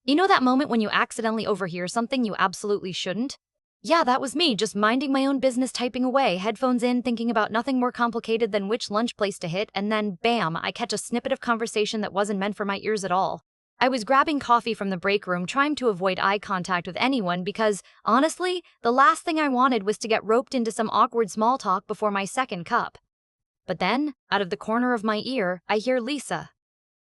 You know that moment when you accidentally overhear something you absolutely shouldn't? Yeah, that was me, just minding my own business, typing away, headphones in, thinking about nothing more complicated than which lunch place to hit, and then, bam, I catch a snippet of conversation that wasn't meant for my ears at all. I was grabbing coffee from the break room, trying to avoid eye contact with anyone because, honestly, the last thing I wanted was to get roped into some awkward small talk before my second cup. But then, out of the corner of my ear, I hear Lisa.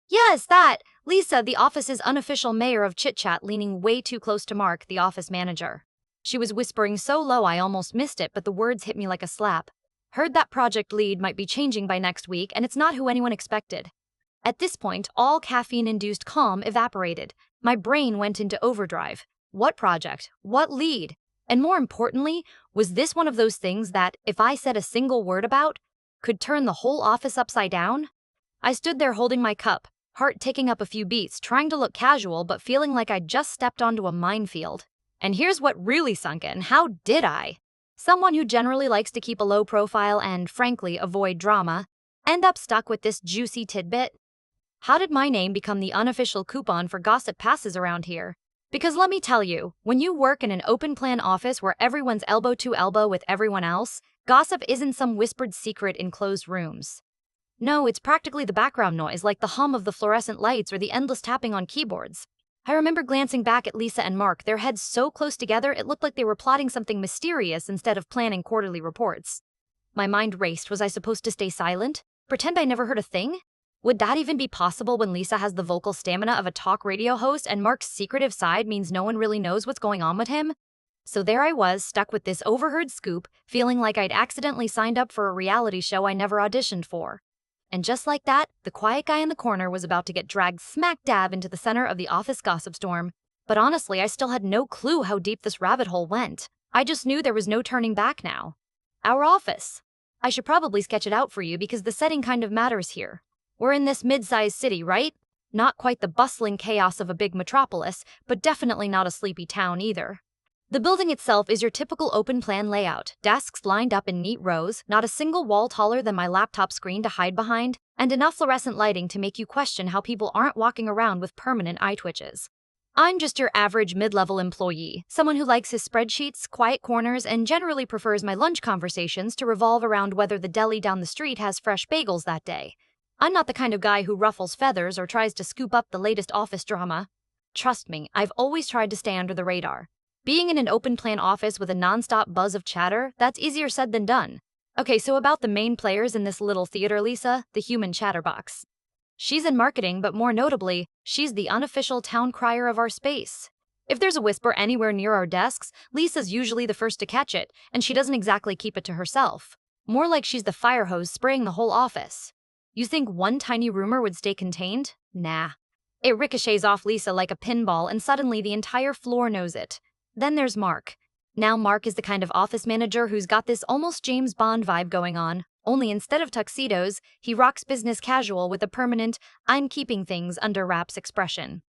Yes, that! Lisa, the office's unofficial mayor of Chit Chat, leaning way too close to Mark, the office manager. She was whispering so low I almost missed it, but the words hit me like a slap. Heard that project lead might be changing by next week, and it's not who anyone expected. At this point, all caffeine-induced calm evaporated. My brain went into overdrive. What project? What lead? And more importantly, was this one of those things that, if I said a single word about, could turn the whole office upside down? I stood there holding my cup, heart ticking up a few beats, trying to look casual but feeling like I'd just stepped onto a minefield. And here's what really sunk in. How did I? Someone who generally likes to keep a low profile and, frankly, avoid drama, end up stuck with this juicy tidbit? How did my name become the unofficial coupon for gossip passes around here? Because let me tell you, when you work in an open-plan office where everyone's elbow to elbow with everyone else, gossip isn't some whispered secret in closed rooms. No, it's practically the background noise, like the hum of the fluorescent lights or the endless tapping on keyboards. I remember glancing back at Lisa and Mark, their heads so close together it looked like they were plotting something mysterious instead of planning quarterly reports. My mind raced. Was I supposed to stay silent? Pretend I never heard a thing? Would that even be possible when Lisa has the vocal stamina of a talk radio host and Mark's secretive side means no one really knows what's going on with him? So there I was, stuck with this overheard scoop, feeling like I'd accidentally signed up for a reality show I never auditioned for. And just like that, the quiet guy in the corner was about to get dragged smack dab into the center of the office gossip storm. But honestly, I still had no clue how deep this rabbit hole went. I just knew there was no turning back now. Our office. I should probably sketch it out for you because the setting kind of matters here. We're in this mid-sized city, right? Not quite the bustling chaos of a big metropolis, but definitely not a sleepy town either. The building itself is your typical open-plan layout, desks lined up in neat rows, not a single wall taller than my laptop screen to hide behind, and enough fluorescent lighting to make you question how people aren't walking around with permanent eye twitches. I'm just your average mid-level employee, someone who likes his spreadsheets, quiet corners, and generally prefers my lunch conversations to revolve around whether the deli down the street has fresh bagels that day. I'm not the kind of guy who ruffles feathers or tries to scoop up the latest office drama. Trust me, I've always tried to stay under the radar. Being in an open-plan office with a non-stop buzz of chatter, that's easier said than done. Okay, so about the main players in this little theater, Lisa, the human chatterbox. She's in marketing, but more notably, she's the unofficial town crier of our space. If there's a whisper anywhere near our desks, Lisa's usually the first to catch it, and she doesn't exactly keep it to herself. More like she's the fire hose spraying the whole office. You think one tiny rumor would stay contained? Nah. It ricochets off Lisa like a pinball, and suddenly the entire floor knows it. Then there's Mark. Now Mark is the kind of office manager who's got this almost James Bond vibe going on, only instead of tuxedos, he rocks business casual with a permanent, I'm keeping things under wraps expression.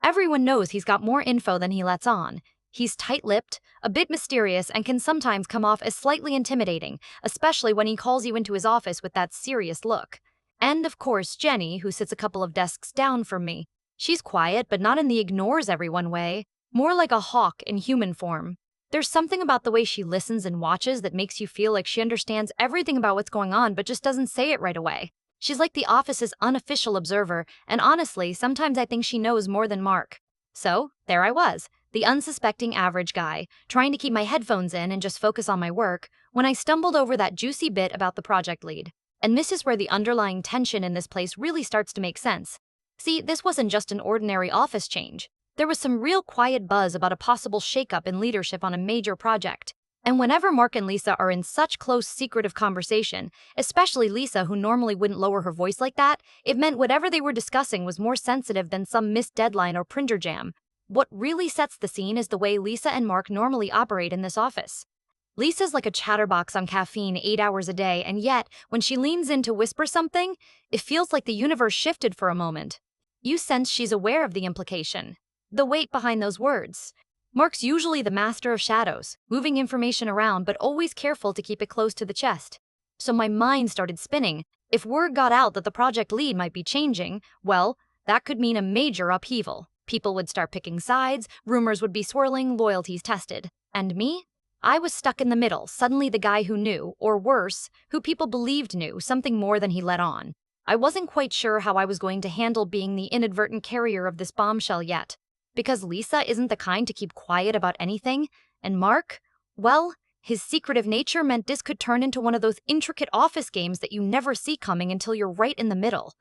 Everyone knows he's got more info than he lets on. He's tight-lipped, a bit mysterious, and can sometimes come off as slightly intimidating, especially when he calls you into his office with that serious look. And of course, Jenny, who sits a couple of desks down from me. She's quiet, but not in the ignores everyone way. More like a hawk in human form. There's something about the way she listens and watches that makes you feel like she understands everything about what's going on but just doesn't say it right away. She's like the office's unofficial observer, and honestly, sometimes I think she knows more than Mark. So, there I was, the unsuspecting average guy, trying to keep my headphones in and just focus on my work, when I stumbled over that juicy bit about the project lead. And this is where the underlying tension in this place really starts to make sense. See, this wasn't just an ordinary office change. There was some real quiet buzz about a possible shakeup in leadership on a major project. And whenever Mark and Lisa are in such close, secretive conversation, especially Lisa, who normally wouldn't lower her voice like that, it meant whatever they were discussing was more sensitive than some missed deadline or printer jam. What really sets the scene is the way Lisa and Mark normally operate in this office. Lisa's like a chatterbox on caffeine 8 hours a day, and yet, when she leans in to whisper something, it feels like the universe shifted for a moment. You sense she's aware of the implication, the weight behind those words. Mark's usually the master of shadows, moving information around but always careful to keep it close to the chest. So my mind started spinning. If word got out that the project lead might be changing, well, that could mean a major upheaval. People would start picking sides, rumors would be swirling, loyalties tested. And me? I was stuck in the middle, suddenly the guy who knew, or worse, who people believed knew, something more than he let on. I wasn't quite sure how I was going to handle being the inadvertent carrier of this bombshell yet. Because Lisa isn't the kind to keep quiet about anything, and Mark, well, his secretive nature meant this could turn into one of those intricate office games that you never see coming until you're right in the middle.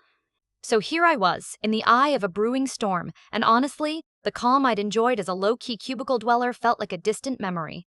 So here I was, in the eye of a brewing storm, and honestly, the calm I'd enjoyed as a low-key cubicle dweller felt like a distant memory.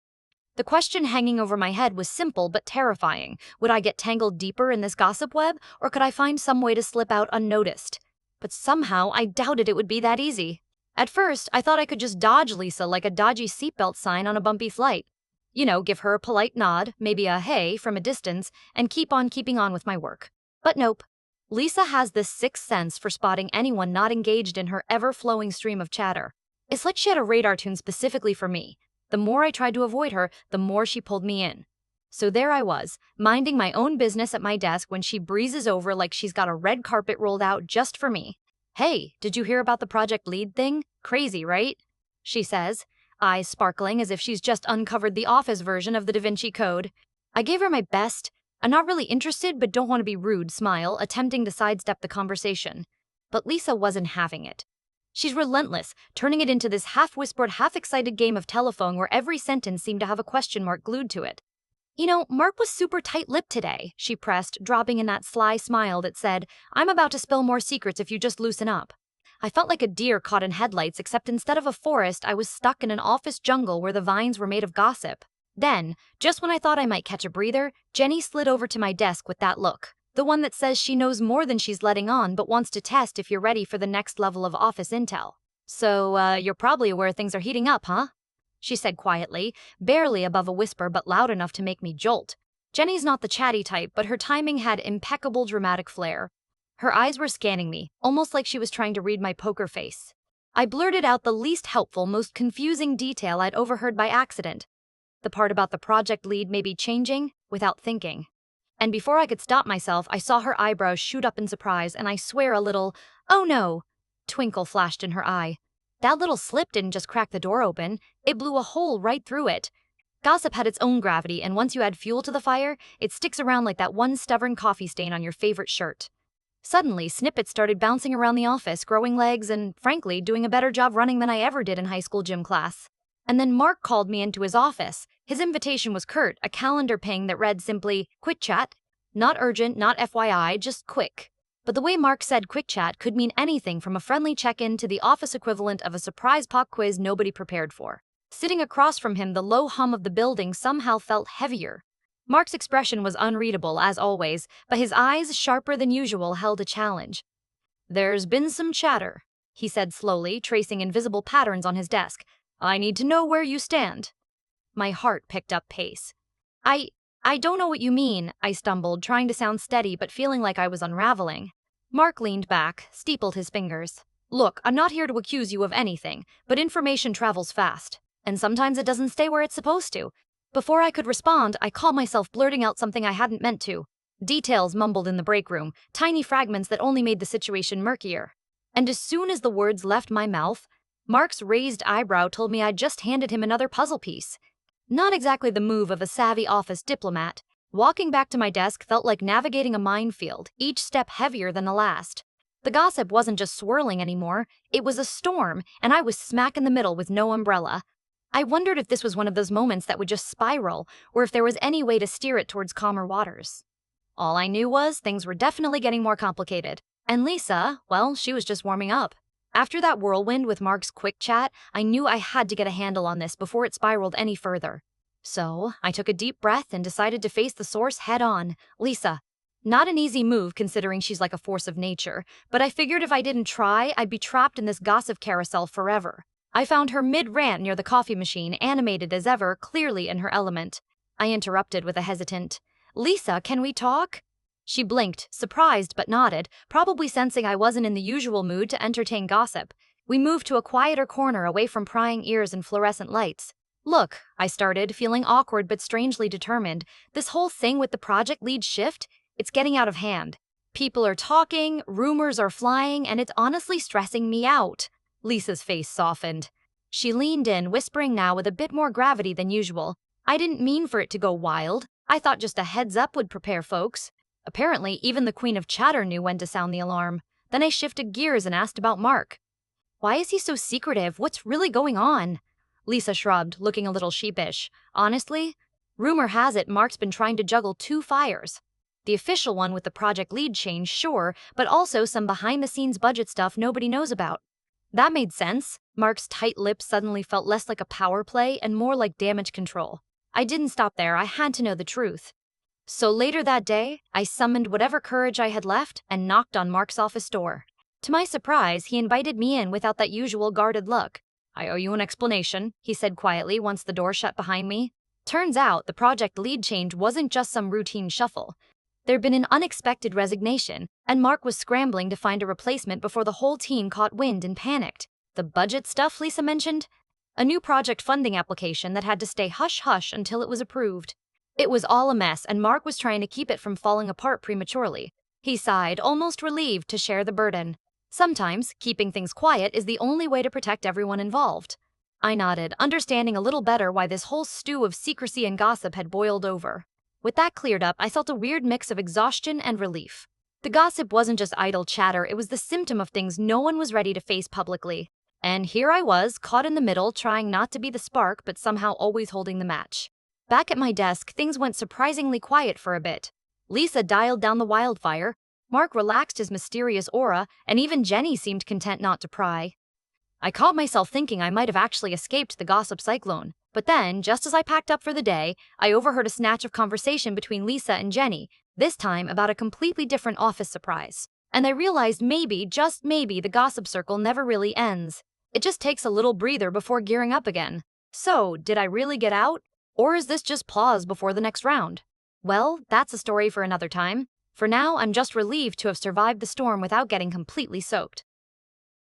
The question hanging over my head was simple but terrifying. Would I get tangled deeper in this gossip web, or could I find some way to slip out unnoticed? But somehow, I doubted it would be that easy. At first, I thought I could just dodge Lisa like a dodgy seatbelt sign on a bumpy flight. You know, give her a polite nod, maybe a hey from a distance, and keep on keeping on with my work. But nope. Lisa has this sixth sense for spotting anyone not engaged in her ever-flowing stream of chatter. It's like she had a radar tuned specifically for me. The more I tried to avoid her, the more she pulled me in. So there I was, minding my own business at my desk when she breezes over like she's got a red carpet rolled out just for me. "Hey, did you hear about the project lead thing? Crazy, right?" she says, eyes sparkling as if she's just uncovered the office version of the Da Vinci Code. I gave her my best, a not really interested but don't want to be rude smile, attempting to sidestep the conversation. But Lisa wasn't having it. She's relentless, turning it into this half-whispered, half-excited game of telephone where every sentence seemed to have a question mark glued to it. "You know, Mark was super tight-lipped today," she pressed, dropping in that sly smile that said, "I'm about to spill more secrets if you just loosen up." I felt like a deer caught in headlights, except instead of a forest, I was stuck in an office jungle where the vines were made of gossip. Then, just when I thought I might catch a breather, Jenny slid over to my desk with that look. The one that says she knows more than she's letting on but wants to test if you're ready for the next level of office intel. "So, you're probably aware things are heating up, huh?" she said quietly, barely above a whisper but loud enough to make me jolt. Jenny's not the chatty type, but her timing had impeccable dramatic flair. Her eyes were scanning me, almost like she was trying to read my poker face. I blurted out the least helpful, most confusing detail I'd overheard by accident. The part about the project lead maybe changing, without thinking. And before I could stop myself, I saw her eyebrows shoot up in surprise, and I swear a little, "Oh no," twinkle flashed in her eye. That little slip didn't just crack the door open, it blew a hole right through it. Gossip had its own gravity, and once you add fuel to the fire, it sticks around like that one stubborn coffee stain on your favorite shirt. Suddenly, snippets started bouncing around the office, growing legs, and, frankly, doing a better job running than I ever did in high school gym class. And then Mark called me into his office. His invitation was curt, a calendar ping that read simply, "Quick chat." Not urgent, not FYI, just quick. But the way Mark said quick chat could mean anything from a friendly check-in to the office equivalent of a surprise pop quiz nobody prepared for. Sitting across from him, the low hum of the building somehow felt heavier. Mark's expression was unreadable, as always, but his eyes, sharper than usual, held a challenge. "There's been some chatter," he said slowly, tracing invisible patterns on his desk. "I need to know where you stand." My heart picked up pace. I don't know what you mean," I stumbled, trying to sound steady but feeling like I was unraveling. Mark leaned back, steepled his fingers. "Look, I'm not here to accuse you of anything, but information travels fast, and sometimes it doesn't stay where it's supposed to." Before I could respond, I caught myself blurting out something I hadn't meant to. Details mumbled in the break room, tiny fragments that only made the situation murkier. And as soon as the words left my mouth, Mark's raised eyebrow told me I'd just handed him another puzzle piece. Not exactly the move of a savvy office diplomat. Walking back to my desk felt like navigating a minefield, each step heavier than the last. The gossip wasn't just swirling anymore, it was a storm, and I was smack in the middle with no umbrella. I wondered if this was one of those moments that would just spiral, or if there was any way to steer it towards calmer waters. All I knew was things were definitely getting more complicated. And Lisa, well, she was just warming up. After that whirlwind with Mark's quick chat, I knew I had to get a handle on this before it spiraled any further. So, I took a deep breath and decided to face the source head-on. Lisa. Not an easy move considering she's like a force of nature, but I figured if I didn't try, I'd be trapped in this gossip carousel forever. I found her mid-rant near the coffee machine, animated as ever, clearly in her element. I interrupted with a hesitant, "Lisa, can we talk?" She blinked, surprised but nodded, probably sensing I wasn't in the usual mood to entertain gossip. We moved to a quieter corner away from prying ears and fluorescent lights. "Look," I started, feeling awkward but strangely determined. "This whole thing with the project lead shift, it's getting out of hand. People are talking, rumors are flying, and it's honestly stressing me out." Lisa's face softened. She leaned in, whispering now with a bit more gravity than usual. I didn't mean for it to go wild. I thought just a heads up would prepare folks. Apparently, even the Queen of Chatter knew when to sound the alarm. Then I shifted gears and asked about Mark. Why is he so secretive? What's really going on? Lisa shrugged, looking a little sheepish. Honestly, rumor has it Mark's been trying to juggle two fires. The official one with the project lead change, sure, but also some behind-the-scenes budget stuff nobody knows about. That made sense. Mark's tight lips suddenly felt less like a power play and more like damage control. I didn't stop there. I had to know the truth. So later that day, I summoned whatever courage I had left and knocked on Mark's office door. To my surprise, he invited me in without that usual guarded look. I owe you an explanation, he said quietly once the door shut behind me. Turns out the project lead change wasn't just some routine shuffle. There'd been an unexpected resignation, and Mark was scrambling to find a replacement before the whole team caught wind and panicked. The budget stuff Lisa mentioned? A new project funding application that had to stay hush-hush until it was approved. It was all a mess, and Mark was trying to keep it from falling apart prematurely. He sighed, almost relieved to share the burden. Sometimes, keeping things quiet is the only way to protect everyone involved. I nodded, understanding a little better why this whole stew of secrecy and gossip had boiled over. With that cleared up, I felt a weird mix of exhaustion and relief. The gossip wasn't just idle chatter, it was the symptom of things no one was ready to face publicly. And here I was, caught in the middle, trying not to be the spark, but somehow always holding the match. Back at my desk, things went surprisingly quiet for a bit. Lisa dialed down the wildfire, Mark relaxed his mysterious aura, and even Jenny seemed content not to pry. I caught myself thinking I might have actually escaped the gossip cyclone. But then, just as I packed up for the day, I overheard a snatch of conversation between Lisa and Jenny, this time about a completely different office surprise. And I realized maybe, just maybe, the gossip circle never really ends. It just takes a little breather before gearing up again. So, did I really get out? Or is this just pause before the next round? Well, that's a story for another time. For now, I'm just relieved to have survived the storm without getting completely soaked.